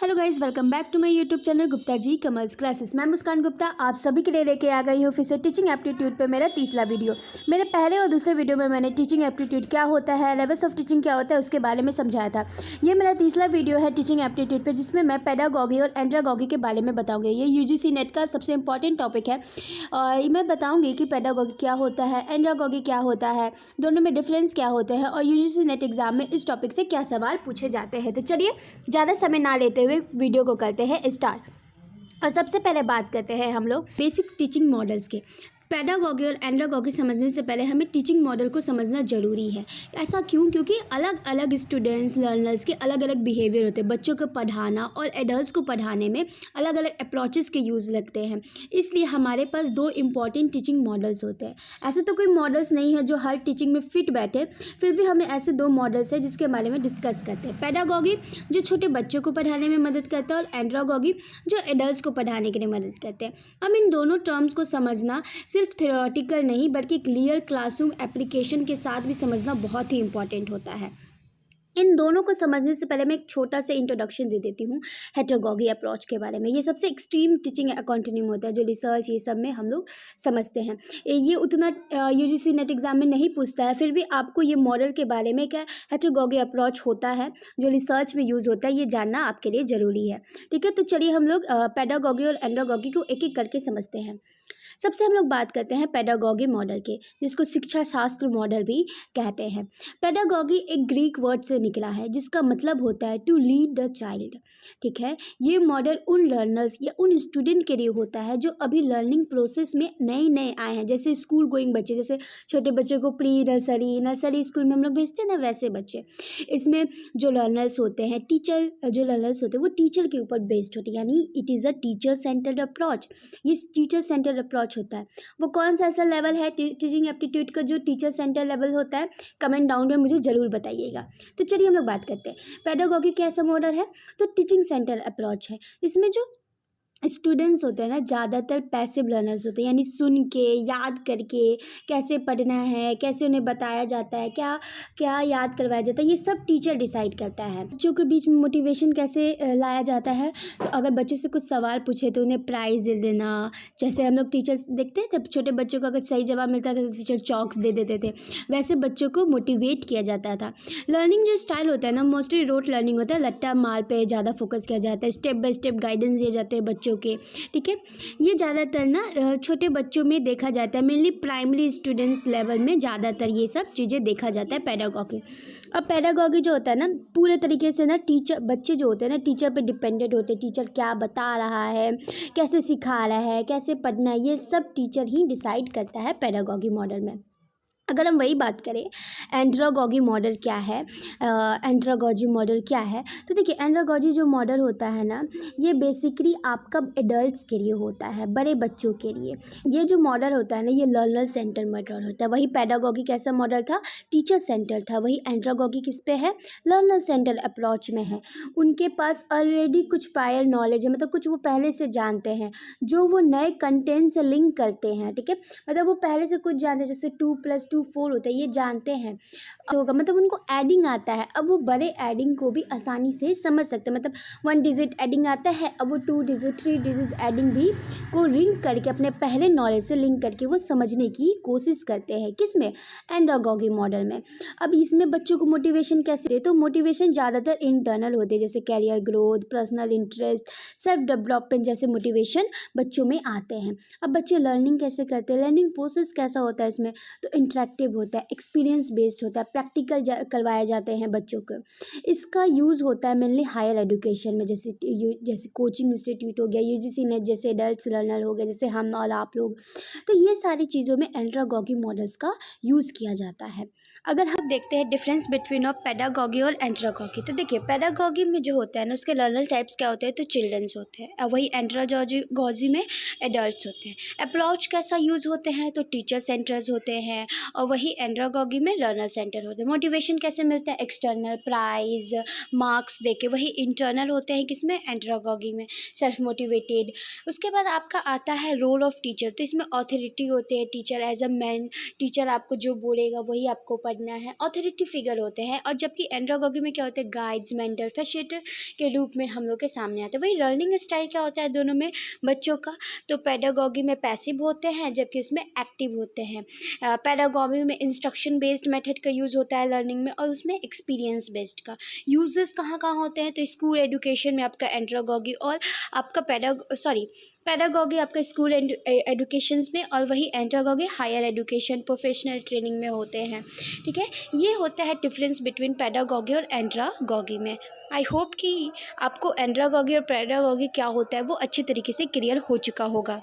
Hello guys, welcome back to my YouTube channel Gupta ji commerce classes. मैं मुस्कान गुप्ता आप सभी के लिए लेके आ गई हूँ फिर से टीचिंग एप्टीट्यूड पे मेरा तीसरा वीडियो। मेरे पहले और दूसरे वीडियो में मैंने टीचिंग एप्टीट्यूड क्या होता है, लेवल्स ऑफ टीचिंग क्या होता है, उसके बारे में समझाया था। ये मेरा तीसरा वीडियो है टीचिंग एप्टीट्यूड पे, जिसमें मैं पेडागॉगी और एंड्रागॉगी के बारे में बताऊँगी। ये यूजीसी नेट का सबसे इंपॉर्टेंट टॉपिक है और मैं बताऊँगी कि पेडागॉगी क्या होता है, एंड्रागॉगी क्या होता है, दोनों में डिफरेंस क्या होते हैं और यूजीसी नेट एग्जाम में इस टॉपिक से क्या सवाल पूछे जाते हैं। तो चलिए ज़्यादा समय ना लेते हुए वीडियो को करते हैं स्टार्ट। और सबसे पहले बात करते हैं हम लोग बेसिक टीचिंग मॉडल्स के। पेडागॉगी और एंड्रागॉगी समझने से पहले हमें टीचिंग मॉडल को समझना ज़रूरी है। ऐसा क्यों? क्योंकि अलग अलग स्टूडेंट्स लर्नर्स के अलग अलग बिहेवियर होते हैं। बच्चों को पढ़ाना और एडल्ट्स को पढ़ाने में अलग अलग अप्रोचेस के यूज़ लगते हैं, इसलिए हमारे पास दो इम्पॉर्टेंट टीचिंग मॉडल्स होते हैं। ऐसे तो कोई मॉडल्स नहीं है जो हर टीचिंग में फिट बैठे, फिर भी हमें ऐसे दो मॉडल्स हैं जिसके बारे में डिस्कस करते हैं। पेडागॉगी जो छोटे बच्चों को पढ़ाने में मदद करता है और एंड्रागॉगी जो एडल्ट्स को पढ़ाने के लिए मदद करते हैं। अब इन दोनों टर्म्स को समझना सिर्फ थ्योरेटिकल नहीं बल्कि क्लियर क्लासरूम एप्लीकेशन के साथ भी समझना बहुत ही इंपॉर्टेंट होता है। इन दोनों को समझने से पहले मैं एक छोटा सा इंट्रोडक्शन दे देती हूँ हेटरोगॉगी अप्रोच के बारे में। ये सबसे एक्सट्रीम टीचिंग अकॉन्टिन्यूम होता है जो रिसर्च ये सब में हम लोग समझते हैं। ये उतना यूजीसी नेट एग्जाम में नहीं पूछता है, फिर भी आपको ये मॉडल के बारे में क्या हेटरोगॉगी अप्रोच होता है जो रिसर्च में यूज़ होता है ये जानना आपके लिए ज़रूरी है। ठीक है, तो चलिए हम लोग पेडागॉगी और एंड्रागॉगी को एक एक करके समझते हैं। सबसे हम लोग बात करते हैं पेडागॉगी मॉडल के, जिसको शिक्षा शास्त्र मॉडल भी कहते हैं। पेडागॉगी एक ग्रीक वर्ड से निकला है जिसका मतलब होता है टू लीड द चाइल्ड। ठीक है, ये मॉडल उन लर्नर्स या उन स्टूडेंट के लिए होता है जो अभी लर्निंग प्रोसेस में नए नए आए हैं, जैसे स्कूल गोइंग बच्चे, जैसे छोटे बच्चों को प्री नर्सरी स्कूल में हम लोग भेजते हैं ना, वैसे बच्चे। इसमें जो लर्नर्स होते हैं जो लर्नर्स होते हैं वो टीचर के ऊपर बेस्ड होते हैं, यानी it is a teacher centred approach. ये टीचर सेंटर्ड अप्रोच होता है। वो कौन सा ऐसा लेवल है टीचिंग एप्टीट्यूड का जो टीचर सेंटर लेवल होता है? कमेंट डाउन में मुझे ज़रूर बताइएगा। तो चलिए हम लोग बात करते हैं पेडागॉगी कैसा मॉडल है। तो टीचिंग सेंटर अप्रोच है। इसमें जो स्टूडेंट्स होते हैं ना, ज़्यादातर पैसिव लर्नर्स होते हैं, यानी सुन के याद करके कैसे पढ़ना है, कैसे उन्हें बताया जाता है, क्या क्या याद करवाया जाता है, ये सब टीचर डिसाइड करता है। बच्चों के बीच में मोटिवेशन कैसे लाया जाता है, तो अगर बच्चे से कुछ सवाल पूछे तो उन्हें प्राइज़ दे देना। जैसे हम लोग टीचर्स देखते हैं जब छोटे बच्चों को अगर सही जवाब मिलता था तो टीचर चॉक्स दे देते थे, वैसे बच्चों को मोटिवेट किया जाता था। लर्निंग जो स्टाइल होता है ना, मोस्टली रोट लर्निंग होता है, लट्टा मार पे ज़्यादा फोकस किया जाता है, स्टेप बाय स्टेप गाइडेंस दिए जाते हैं बच्चों के। ठीक है, ये ज़्यादातर ना छोटे बच्चों में देखा जाता है, मेनली प्राइमरी स्टूडेंट्स लेवल में ज़्यादातर ये सब चीज़ें देखा जाता है पेडागॉगी। अब पेडागॉगी जो होता है ना, पूरे तरीके से ना टीचर, बच्चे जो होते हैं ना टीचर पे डिपेंडेंट होते हैं। टीचर क्या बता रहा है, कैसे सिखा रहा है, कैसे पढ़ना है, ये सब टीचर ही डिसाइड करता है पेडागॉगी मॉडल में। अगर हम वही बात करें एंड्रागॉगी मॉडल क्या है, एंड्रागॉजी मॉडल क्या है, तो देखिए एंड्रागॉजी जो मॉडल होता है ना, ये बेसिकली आपका एडल्ट्स के लिए होता है, बड़े बच्चों के लिए। ये जो मॉडल होता है ना, ये लर्नर सेंटर मॉडल होता है। वही पेडागॉगी कैसा मॉडल था? टीचर सेंटर था। वही एंड्रागॉगी किस पे है? लर्नर सेंटर अप्रोच में है। उनके पास ऑलरेडी कुछ प्रायर नॉलेज है, मतलब कुछ वो पहले से जानते हैं जो वो नए कंटेंट से लिंक करते हैं। ठीक है, मतलब वो पहले से कुछ जानते हैं, जैसे 2+2 4 होता है, ये जानते हैं होगा, मतलब उनको एडिंग आता है। अब वो बड़े एडिंग को भी आसानी से समझ सकते हैं, मतलब 1 डिजिट एडिंग आता है, अब वो 2 डिजिट 3 डिजिट एडिंग भी को लिंक करके अपने पहले नॉलेज से लिंक करके वो समझने की कोशिश करते हैं। किस में? एंड्रागॉगी मॉडल में। अब इसमें बच्चों को मोटिवेशन कैसे दे? तो मोटिवेशन ज़्यादातर इंटरनल होते हैं, जैसे career growth, personal interest, self development जैसे मोटिवेशन बच्चों में आते हैं। अब बच्चे लर्निंग कैसे करते हैं, लर्निंग प्रोसेस कैसा होता है इसमें? तो इंटरेक्टिव होता है, एक्सपीरियंस बेस्ड होता है, प्रैक्टिकल करवाए जाते हैं बच्चों को। इसका यूज़ होता है मेनली हायर एजुकेशन में, जैसे कोचिंग इंस्टीट्यूट हो गया, यूजीसी नेट जैसे एडल्ट्स लर्नर हो गया, जैसे हम और आप लोग। तो ये सारी चीज़ों में एंड्रागॉगी मॉडल्स का यूज़ किया जाता है। अगर हम देखते हैं डिफरेंस बिटवीन ऑफ पेडागॉगी और एंड्रागॉगी, तो देखिए पेडागॉगी में जो होता है ना, उसके लर्नर टाइप्स क्या होते हैं? तो चिल्ड्रंस होते हैं, और वही एंड्रागॉगी में एडल्ट्स होते हैं। अप्रोच कैसा यूज़ होते हैं? तो टीचर सेंटर्स होते हैं, और वही एंड्रागॉगी में लर्नर सेंटर होते हैं। मोटिवेशन कैसे मिलता है? एक्सटर्नल प्राइज मार्क्स देके। वही इंटरनल होते हैं किसमें? एंड्रागॉगी में, सेल्फ मोटिवेटेड। उसके बाद आपका आता है रोल ऑफ टीचर, तो इसमें ऑथोरिटी होते हैं teacher as a man. Teacher आपको जो बोलेगा वही आपको पढ़ना है, ऑथोरिटी फिगर होते हैं, और जबकि एंड्रागॉगी में क्या होते हैं, गाइड्स, मेंटर, फैसिलिटेटर के रूप में हम लोग के सामने आते हैं। वही लर्निंग स्टाइल क्या होता है दोनों में बच्चों का, तो पेडागॉगी में पैसिव होते हैं जबकि उसमें एक्टिव होते हैं। पेडागॉगी में इंस्ट्रक्शन बेस्ड मेथड का यूज़ होता है लर्निंग में, और उसमें एक्सपीरियंस बेस्ड का यूजेस कहाँ कहाँ होते हैं, तो स्कूल एजुकेशन में आपका एंड्रागॉगी, और आपका पेडागॉगी आपका स्कूल एजुकेशंस में, और वही andragogy higher education professional training में होते हैं। ठीक है, ये होता है डिफरेंस बिटवीन पेडागॉगी और एंड्रागॉगी में। आई होप कि आपको एंड्रागॉगी और पेडागॉगी क्या होता है वो अच्छी तरीके से क्लियर हो चुका होगा।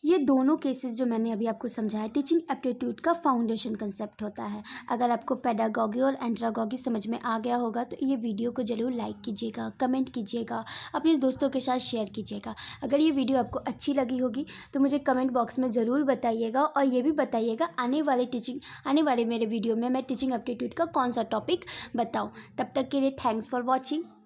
ये दोनों केसेस जो मैंने अभी आपको समझाया टीचिंग एप्टीट्यूड का फाउंडेशन कंसेप्ट होता है। अगर आपको पेडागॉगी और एंड्रागॉगी समझ में आ गया होगा तो ये वीडियो को ज़रूर लाइक कीजिएगा, कमेंट कीजिएगा, अपने दोस्तों के साथ शेयर कीजिएगा। अगर ये वीडियो आपको अच्छी लगी होगी तो मुझे कमेंट बॉक्स में ज़रूर बताइएगा, और ये भी बताइएगा आने वाले मेरे वीडियो में मैं टीचिंग एप्टीट्यूड का कौन सा टॉपिक बताऊँ। तब तक के लिए थैंक्स फॉर वॉचिंग।